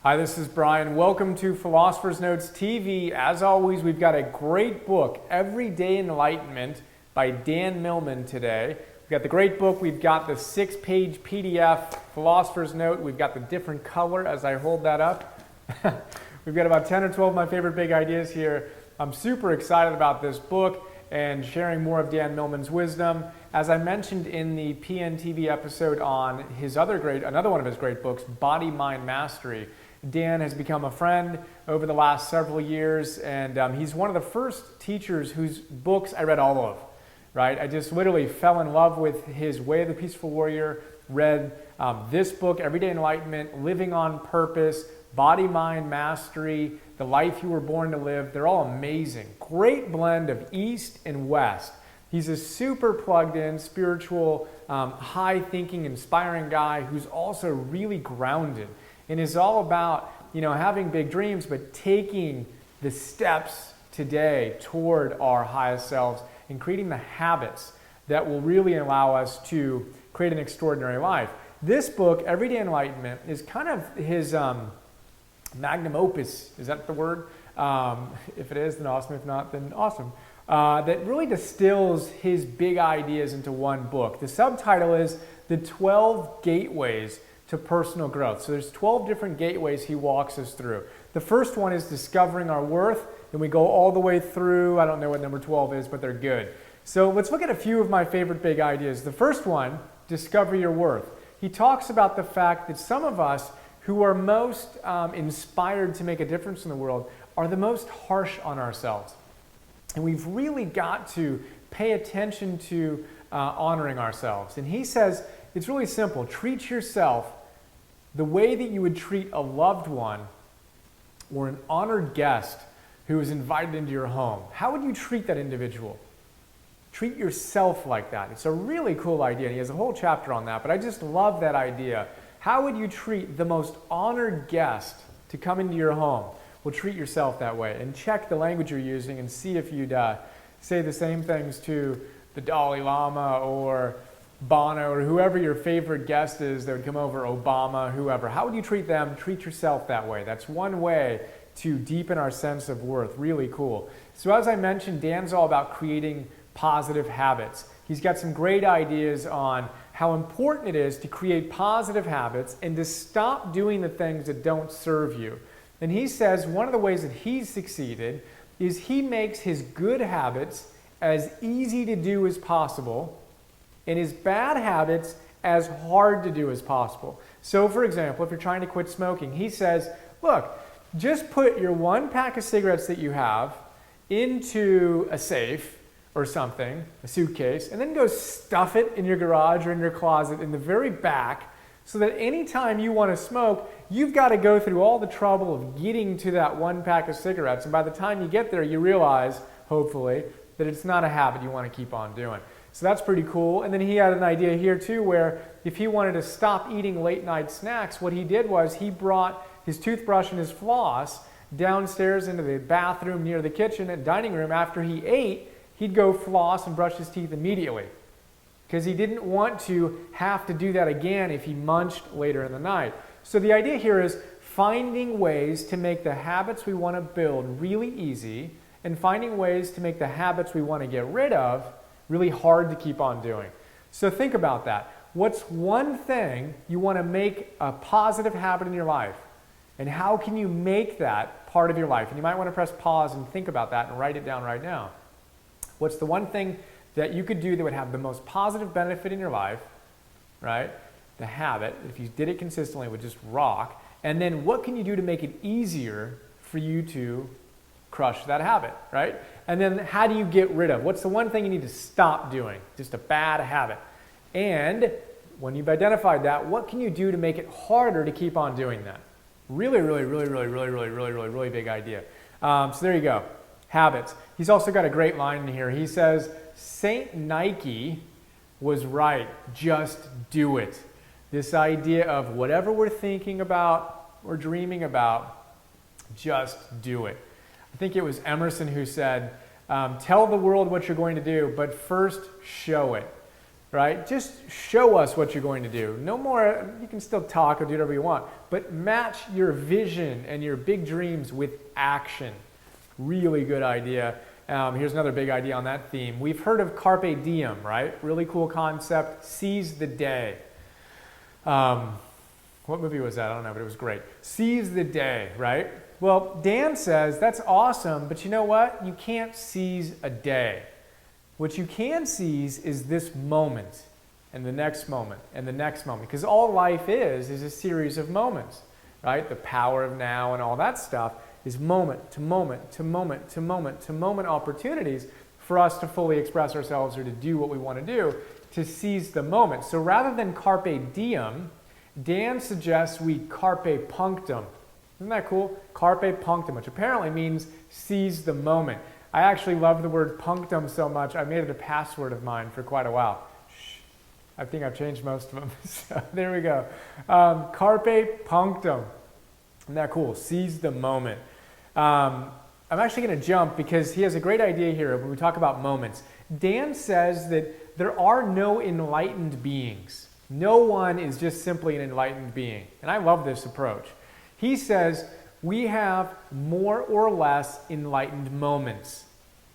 Hi, this is Brian. Welcome to Philosopher's Notes TV. As always, we've got a great book, Everyday Enlightenment by Dan Millman today. We've got the great book. We've got the 6-page PDF Philosopher's Note. We've got the different color as I hold that up. We've got about 10 or 12 of my favorite big ideas here. I'm super excited about this book and sharing more of Dan Millman's wisdom. As I mentioned in the PNTV episode on another one of his great books, Body, Mind, Mastery, Dan has become a friend over the last several years, and he's one of the first teachers whose books I read all of, right? I just literally fell in love with his Way of the Peaceful Warrior, read this book, Everyday Enlightenment, Living on Purpose, Body, Mind, Mastery, The Life You Were Born to Live. They're all amazing. Great blend of East and West. He's a super plugged in, spiritual, high thinking, inspiring guy who's also really grounded. And it's all about, having big dreams, but taking the steps today toward our highest selves and creating the habits that will really allow us to create an extraordinary life. This book, Everyday Enlightenment, is kind of his magnum opus. Is that the word? If it is, then awesome. If not, then awesome. That really distills his big ideas into one book. The subtitle is The 12 Gateways to Personal Growth. So there's 12 different gateways he walks us through. The first one is discovering our worth, and we go all the way through. I don't know what number 12 is, but they're good. So let's look at a few of my favorite big ideas. The first one, discover your worth. He talks about the fact that some of us who are most inspired to make a difference in the world are the most harsh on ourselves. And we've really got to pay attention to honoring ourselves. And he says, it's really simple. Treat yourself the way that you would treat a loved one or an honored guest who is invited into your home. How would you treat that individual? Treat yourself like that. It's a really cool idea. And he has a whole chapter on that, but I just love that idea. How would you treat the most honored guest to come into your home? Well, treat yourself that way and check the language you're using and see if you'd say the same things to the Dalai Lama or Bono or whoever your favorite guest is that would come over, Obama, whoever. How would you treat them? Treat yourself that way. That's one way to deepen our sense of worth. Really cool. So as I mentioned, Dan's all about creating positive habits. He's got some great ideas on how important it is to create positive habits and to stop doing the things that don't serve you. And he says one of the ways that he's succeeded is he makes his good habits as easy to do as possible and his bad habits as hard to do as possible. So for example, if you're trying to quit smoking, he says, look, just put your one pack of cigarettes that you have into a safe or something, a suitcase, and then go stuff it in your garage or in your closet in the very back so that anytime you want to smoke, you've got to go through all the trouble of getting to that one pack of cigarettes. And by the time you get there, you realize, hopefully, that it's not a habit you want to keep on doing. So that's pretty cool. And then he had an idea here too where if he wanted to stop eating late night snacks, what he did was he brought his toothbrush and his floss downstairs into the bathroom near the kitchen and dining room. After he ate, he'd go floss and brush his teeth immediately because he didn't want to have to do that again if he munched later in the night. So the idea here is finding ways to make the habits we want to build really easy and finding ways to make the habits we want to get rid of really hard to keep on doing. So think about that. What's one thing you want to make a positive habit in your life? And how can you make that part of your life? And you might want to press pause and think about that and write it down right now. What's the one thing that you could do that would have the most positive benefit in your life, right? The habit, if you did it consistently, would just rock. And then what can you do to make it easier for you to crush that habit, right? And then how do you get rid of? What's the one thing you need to stop doing? Just a bad habit. And when you've identified that, what can you do to make it harder to keep on doing that? Really big idea. So there you go. Habits. He's also got a great line in here. He says, Saint Nike was right. Just do it. This idea of whatever we're thinking about or dreaming about, just do it. I think it was Emerson who said, tell the world what you're going to do, but first show it. right? Just show us what you're going to do. No more, you can still talk or do whatever you want, but match your vision and your big dreams with action. Really good idea. Here's another big idea on that theme. We've heard of carpe diem, right? Really cool concept. Seize the day. What movie was that? I don't know, but it was great. Seize the day, right? Well, Dan says that's awesome, but you know what? You can't seize a day. What you can seize is this moment, and the next moment, and the next moment, because all life is a series of moments, right? The power of now and all that stuff is moment to moment to moment to moment to moment opportunities for us to fully express ourselves or to do what we want to do, to seize the moment. So rather than carpe diem, Dan suggests we carpe punctum. Isn't that cool? Carpe punctum, which apparently means seize the moment. I actually love the word punctum so much, I made it a password of mine for quite a while. Shh. I think I've changed most of them. So there we go. Carpe punctum. Isn't that cool? Seize the moment. I'm actually going to jump because he has a great idea here when we talk about moments. Dan says that there are no enlightened beings. No one is just simply an enlightened being. And I love this approach. He says we have more or less enlightened moments,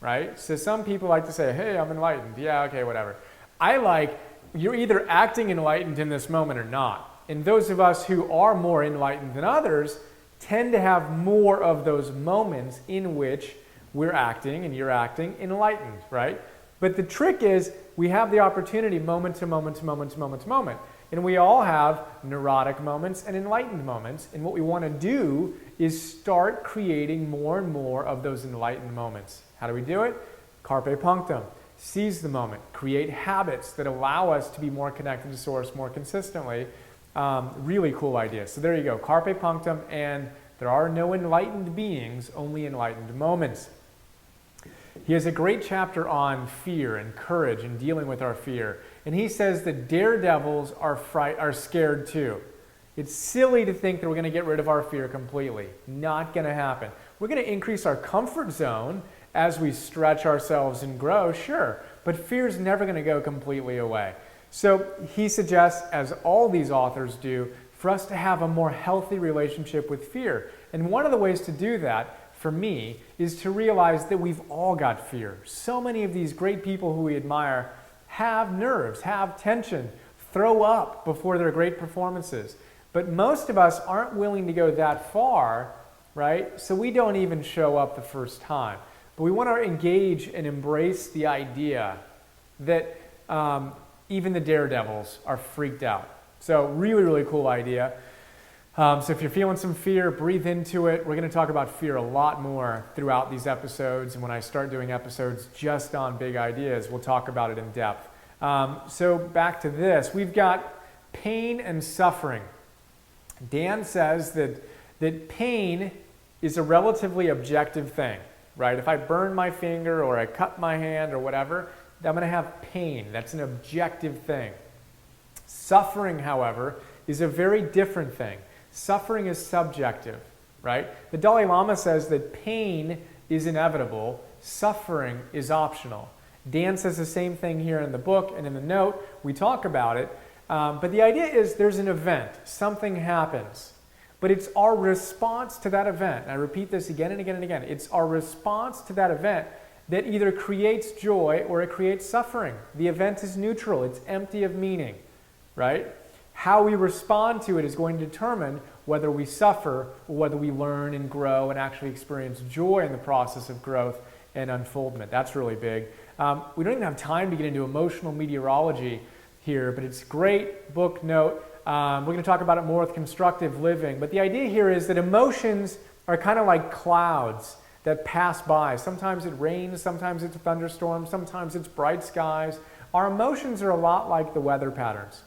right? So some people like to say, hey, I'm enlightened. Yeah, okay, whatever. I like, you're either acting enlightened in this moment or not. And those of us who are more enlightened than others tend to have more of those moments in which we're acting and you're acting enlightened, right? But the trick is we have the opportunity moment to moment to moment to moment to moment. And we all have neurotic moments and enlightened moments. And what we want to do is start creating more and more of those enlightened moments. How do we do it? Carpe punctum. Seize the moment. Create habits that allow us to be more connected to source more consistently. Really cool idea. So there you go. Carpe punctum, and there are no enlightened beings, only enlightened moments. He has a great chapter on fear and courage and dealing with our fear. And he says that daredevils are scared too. It's silly to think that we're going to get rid of our fear completely. Not going to happen. We're going to increase our comfort zone as we stretch ourselves and grow, sure. But fear is never going to go completely away. So he suggests, as all these authors do, for us to have a more healthy relationship with fear. And one of the ways to do that, for me, is to realize that we've all got fear. So many of these great people who we admire have nerves, have tension, throw up before their great performances. But most of us aren't willing to go that far, right? So we don't even show up the first time. But we want to engage and embrace the idea that even the daredevils are freaked out. So really, really cool idea. So if you're feeling some fear, breathe into it. We're going to talk about fear a lot more throughout these episodes. And when I start doing episodes just on big ideas, we'll talk about it in depth. So back to this. We've got pain and suffering. Dan says that pain is a relatively objective thing, right? If I burn my finger or I cut my hand or whatever, I'm going to have pain. That's an objective thing. Suffering, however, is a very different thing. Suffering is subjective, right? The Dalai Lama says that pain is inevitable, suffering is optional. Dan says the same thing here in the book and in the note. We talk about it. But the idea is there's an event. Something happens. But it's our response to that event. And I repeat this again and again and again. It's our response to that event that either creates joy or it creates suffering. The event is neutral. It's empty of meaning, right? How we respond to it is going to determine whether we suffer or whether we learn and grow and actually experience joy in the process of growth and unfoldment. That's really big. We don't even have time to get into emotional meteorology here, but it's a great book note. We're going to talk about it more with constructive living. But the idea here is that emotions are kind of like clouds that pass by. Sometimes it rains, sometimes it's thunderstorms, sometimes it's bright skies. Our emotions are a lot like the weather patterns.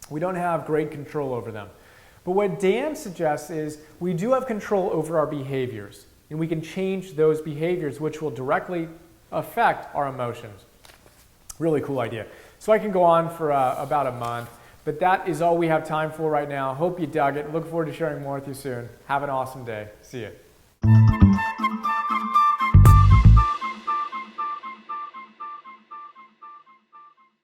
We don't have great control over them. But what Dan suggests is we do have control over our behaviors, and we can change those behaviors, which will directly affect our emotions. Really cool idea. So I can go on for about a month, but that is all we have time for right now. Hope you dug it. Look forward to sharing more with you soon. Have an awesome day. See you.